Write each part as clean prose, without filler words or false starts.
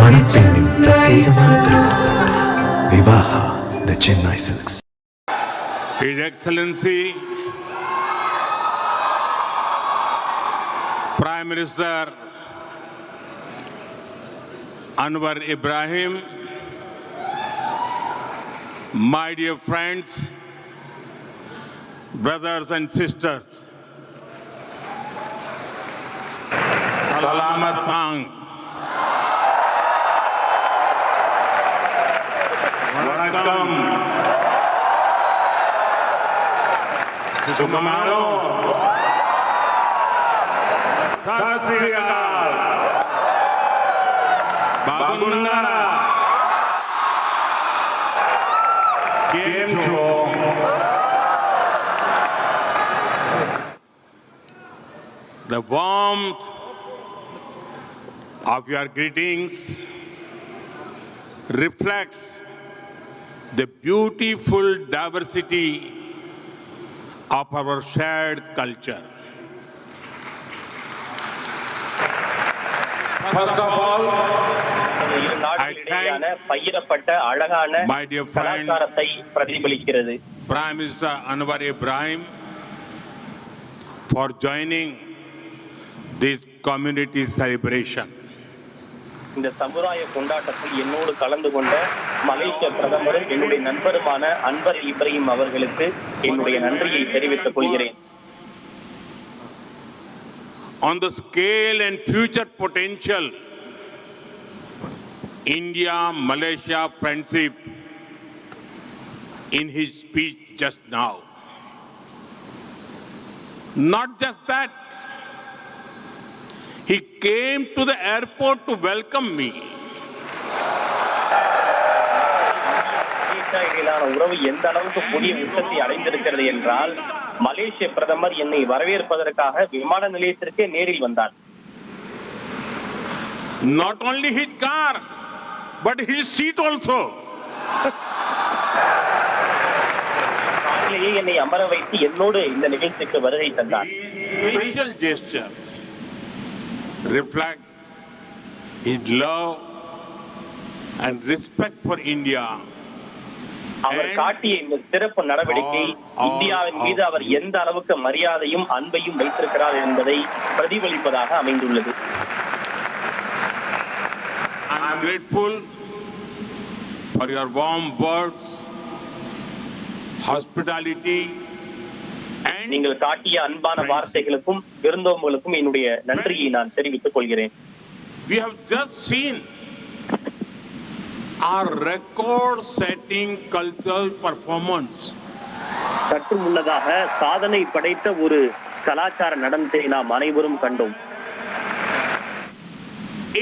மணப்பெண்ணின் பிரத்யேகமான திருமணம் Vivaha the Chennai silks. His Excellency Prime Minister Anwar Ibrahim, my dear friends, brothers and sisters, Salamat Pang. Vanakkam. Sumamano. Sat Sri Akal. Bagunnara. Kem cho? The warmth of your greetings reflects the beautiful diversity of our shared culture. First of all, I thank பயிரப்பட்ட அழகான my dear friend கலாச்சாரத்தை பிரதிபலிக்கிறது. Prime Minister Anwar Ibrahim for joining this community celebration. இந்த சமுதாய கொண்டாட்டத்தில் என்னோடு கலந்து கொண்ட மலேசிய பிரதமரும் என்னுடைய நண்பருமான அன்வர் இப்ராஹிம் அவர்களுக்கு என்னுடைய நன்றியை தெரிவித்துக் கொள்கிறேன். On the scale and future potential India-Malaysia friendship in his speech just now. Not just that, he came to the airport to welcome me. இடையிலான உறவு எந்த அளவுக்கு புதிய உச்சத்தை அடைந்திருக்கிறது என்றால் மலேசிய பிரதமர் என்னை வரவேற்பதற்காக விமான நிலையத்திற்கே நேரில் வந்தார். Not only his car, but his seat also. காரிலேயே என்னை அமர வைத்து என்னோடு இந்த நிகழ்ச்சிக்கு வருகை தந்தார். Special gesture reflect his love and respect for India. அவர் காட்டிய இந்த சிறப்பு நடவடிக்கை இந்தியாவின் மீது அவர் எந்த அளவுக்கு மரியாதையும் அன்பையும் வைத்திருக்கிறார் என்பதை பிரதிபலிப்பதாக அமைந்துள்ளது. I am grateful for your warm words, hospitality, and நீங்கள் காட்டிய அன்பான வார்த்தைகளுக்கும் விருந்தோம்பலுக்கும் என்னுடைய நன்றியை நான் தெரிவித்துக் கொள்கிறேன். We have just seen our record-setting cultural performance. சற்று முன்னதாக சாதனை படைத்த ஒரு கலாச்சார நடனத்தை நாம் அனைவரும் கண்டோம்.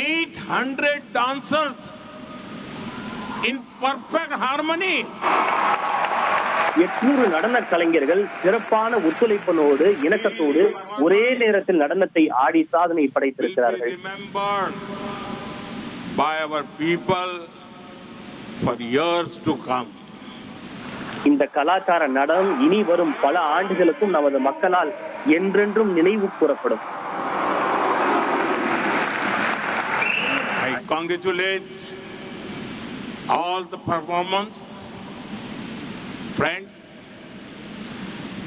800 dancers in perfect harmony. 800 நடன கலைஞர்கள் சிறப்பான ஒத்துழைப்பனோடு இணக்கத்தோடு ஒரே நேரத்தில் நடனத்தை ஆடி சாதனை படைத்திருக்கிறார்கள். Remembered by our people for years to come. இந்த கலாச்சார நடனம் இனி வரும் பல ஆண்டுகளுக்கும் நமது மக்களால் என்றென்றும் நினைவு கூறப்படும். I congratulate all the performance friends.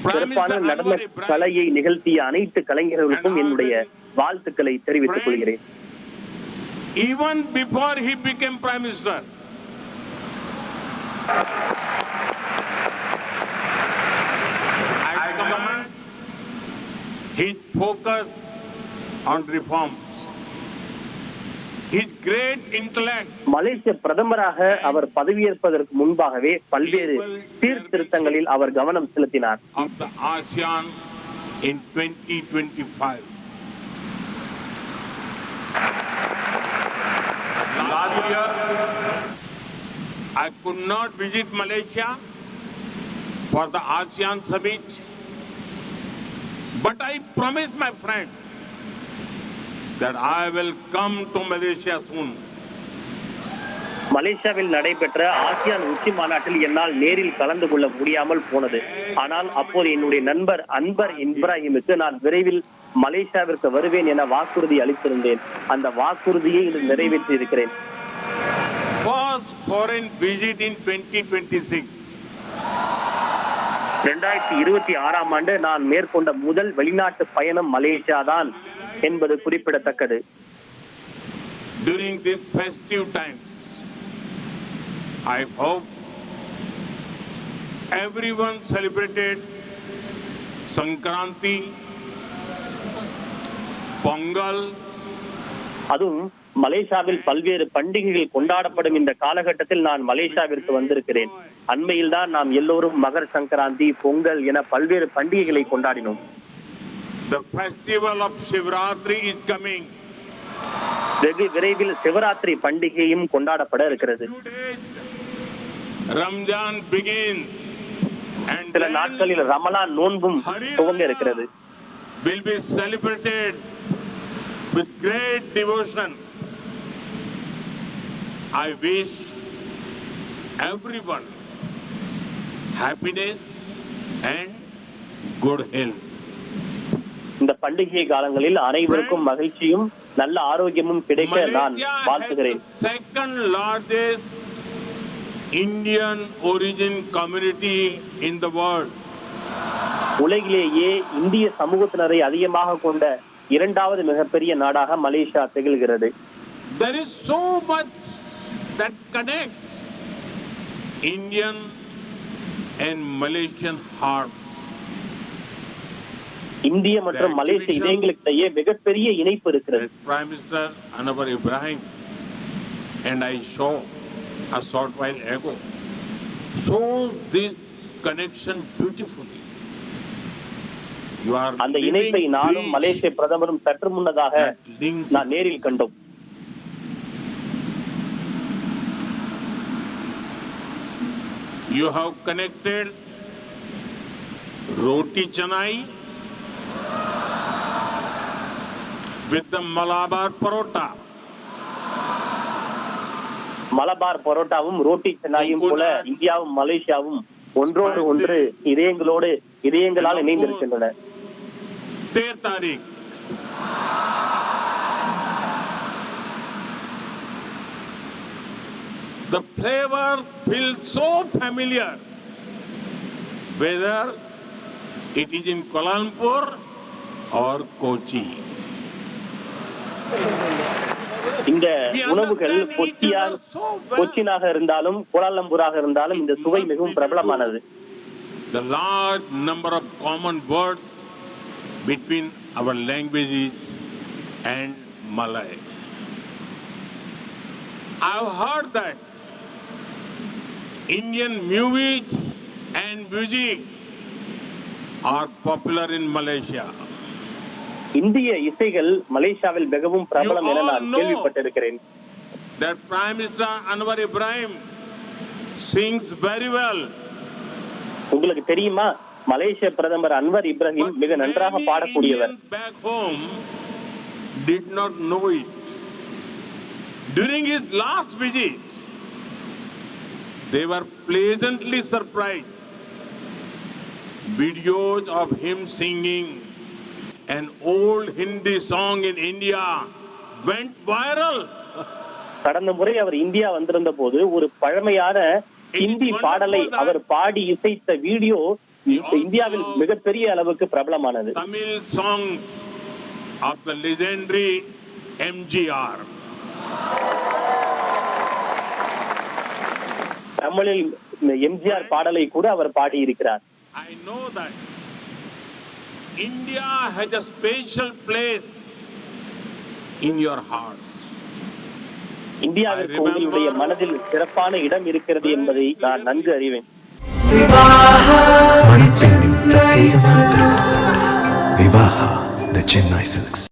சிறப்பான நடன கலையை நிகழ்த்திய அனைத்து கலைஞர்களுக்கும் என்னுடைய வாழ்த்துக்களை தெரிவித்துக் கொள்கிறேன். Even before he became Prime Minister, I commend his focus on reforms, his great intellect. மலேசிய பிரதமராக அவர் பதவியேற்பதற்கு முன்பாகவே பல்வேறு சீர்திருத்தங்களில் அவர் கவனம் செலுத்தினார். Of the ASEAN in 2025. Last year, I could not visit Malaysia for the ASEAN summit, but I promised my friend that I will come to Malaysia soon. மலேசியாவில் நடைபெற்ற ASEAN உச்சி மாநாட்டில் என்னால் நேரில் கலந்து கொள்ள முடியாமல் போனது. ஆனால் அப்போது என்னுடைய நண்பர் அன்வர் இப்ராஹிமுக்கு நான் விரைவில் மலேசியாவிற்கு வருவேன் என வாக்குறுதி அளித்திருந்தேன். அந்த வாக்குறுதியை இன்று நிறைவேற்றி இருக்கிறேன். First foreign visit in 2026. 2026ஆம் ஆண்டு நான் மேற்கொண்ட முதல் வெளிநாட்டு பயணம் மலேசியா தான் என்பது குறிப்பிடத்தக்கது. During this festive time, I hope everyone celebrated Sankranti, Pongal. அதுவும் மலேசியாவில் பல்வேறு பண்டிகைகள் கொண்டாடப்படும் இந்த காலகட்டத்தில் நான் மலேசியாவிற்கு வந்திருக்கிறேன். அண்மையில் தான் நாம் எல்லோரும் மகர சங்கராந்தி, பொங்கல் என பல்வேறு பண்டிகைகளை கொண்டாடினோம். The festival of Shivratri is coming. வெகு விரைவில் சிவராத்திரி பண்டிகையும் கொண்டாடப்பட இருக்கிறது. Ramzan begins and சில நாட்களில் ரமலான் நோன்பும் துவங்க இருக்கிறது. Will be celebrated with great devotion. I wish everyone happiness and good health. இந்த பண்டிகை காலங்களில் அனைவருக்கும் மகிழ்ச்சியும் நல்ல ஆரோக்கியமும் கிடைக்க நான் வாழ்த்துகிறேன். Second largest Indian origin community in the world. உலகிலேயே இந்திய சமூகத்தினரை அதிகமாக கொண்ட இரண்டாவது மிகப்பெரிய நாடாக மலேசியா திகழ்கிறது. There is so much that connects Indian and Malaysian hearts. இந்திய மற்றும் மலேசிய இதயங்களுக்கிடையே மிகப்பெரிய இணைப்பு இருக்கிறது. Prime Minister Anwar Ibrahim and I saw a short while ago shows this connection beautifully. அந்த இணைப்பை நானும் மலேசிய பிரதமரும் சற்று முன்னதாக நான் நேரில் கண்டோம். You have connected Roti Canai with the Malabar Parota. Malabar பரோட்டாவும் roti சென்னாயும் போல இந்தியாவும் மலேசியாவும் ஒன்றோடு ஒன்று இதயங்களால் இணைந்திருக்கின்றன. 13 तारीख the flavor feels so familiar whether it is in Kuala Lumpur or Kochi. இந்த உணவுகள் கொச்சினாக இருந்தாலும் கோலாலம்பூராக இருந்தாலும் இந்த சுவை மிகவும் பிரபலமானது. The large number of common words between our languages and Malay. I've heard that Indian movies and music are popular in Malaysia. இந்திய இசைகள் மலேசியாவில் மிகவும் பிரபலம் என நான் கேள்விப்பட்டிருக்கிறேன். That Prime Minister Anwar Ibrahim sings very well. உங்களுக்கு தெரியுமா, மலேசிய பிரதமர் அன்வர் இப்ராஹிம் மிக நன்றாக பாடக்கூடியவர். Back home did not know it. During his last visit, they were pleasantly surprised. Videos of him singing an old Hindi song in India went viral. கடந்த முறை அவர் India வந்திருந்த போது ஒரு பழமையான ஹிந்தி பாடலை அவர் பாடி இசைத்த வீடியோ இந்தியாவில் மிகப்பெரிய அளவுக்கு பிரபலமானது. Tamil songs of the legendary MGR. தமிழில் எம்ஜிஆர் பாடலை கூட அவர் பாடி இருக்கிறார். I know that India has a special place in your hearts. இந்தியாவிற்கு உங்களுடைய மனதில் சிறப்பான இடம் இருக்கிறது என்பதை நான் நன்கு அறிவேன். மணப்பெண்ணின் பிரத்யேகமான திருமணம் விவாஹா தி சென்னை சில்க்ஸ்.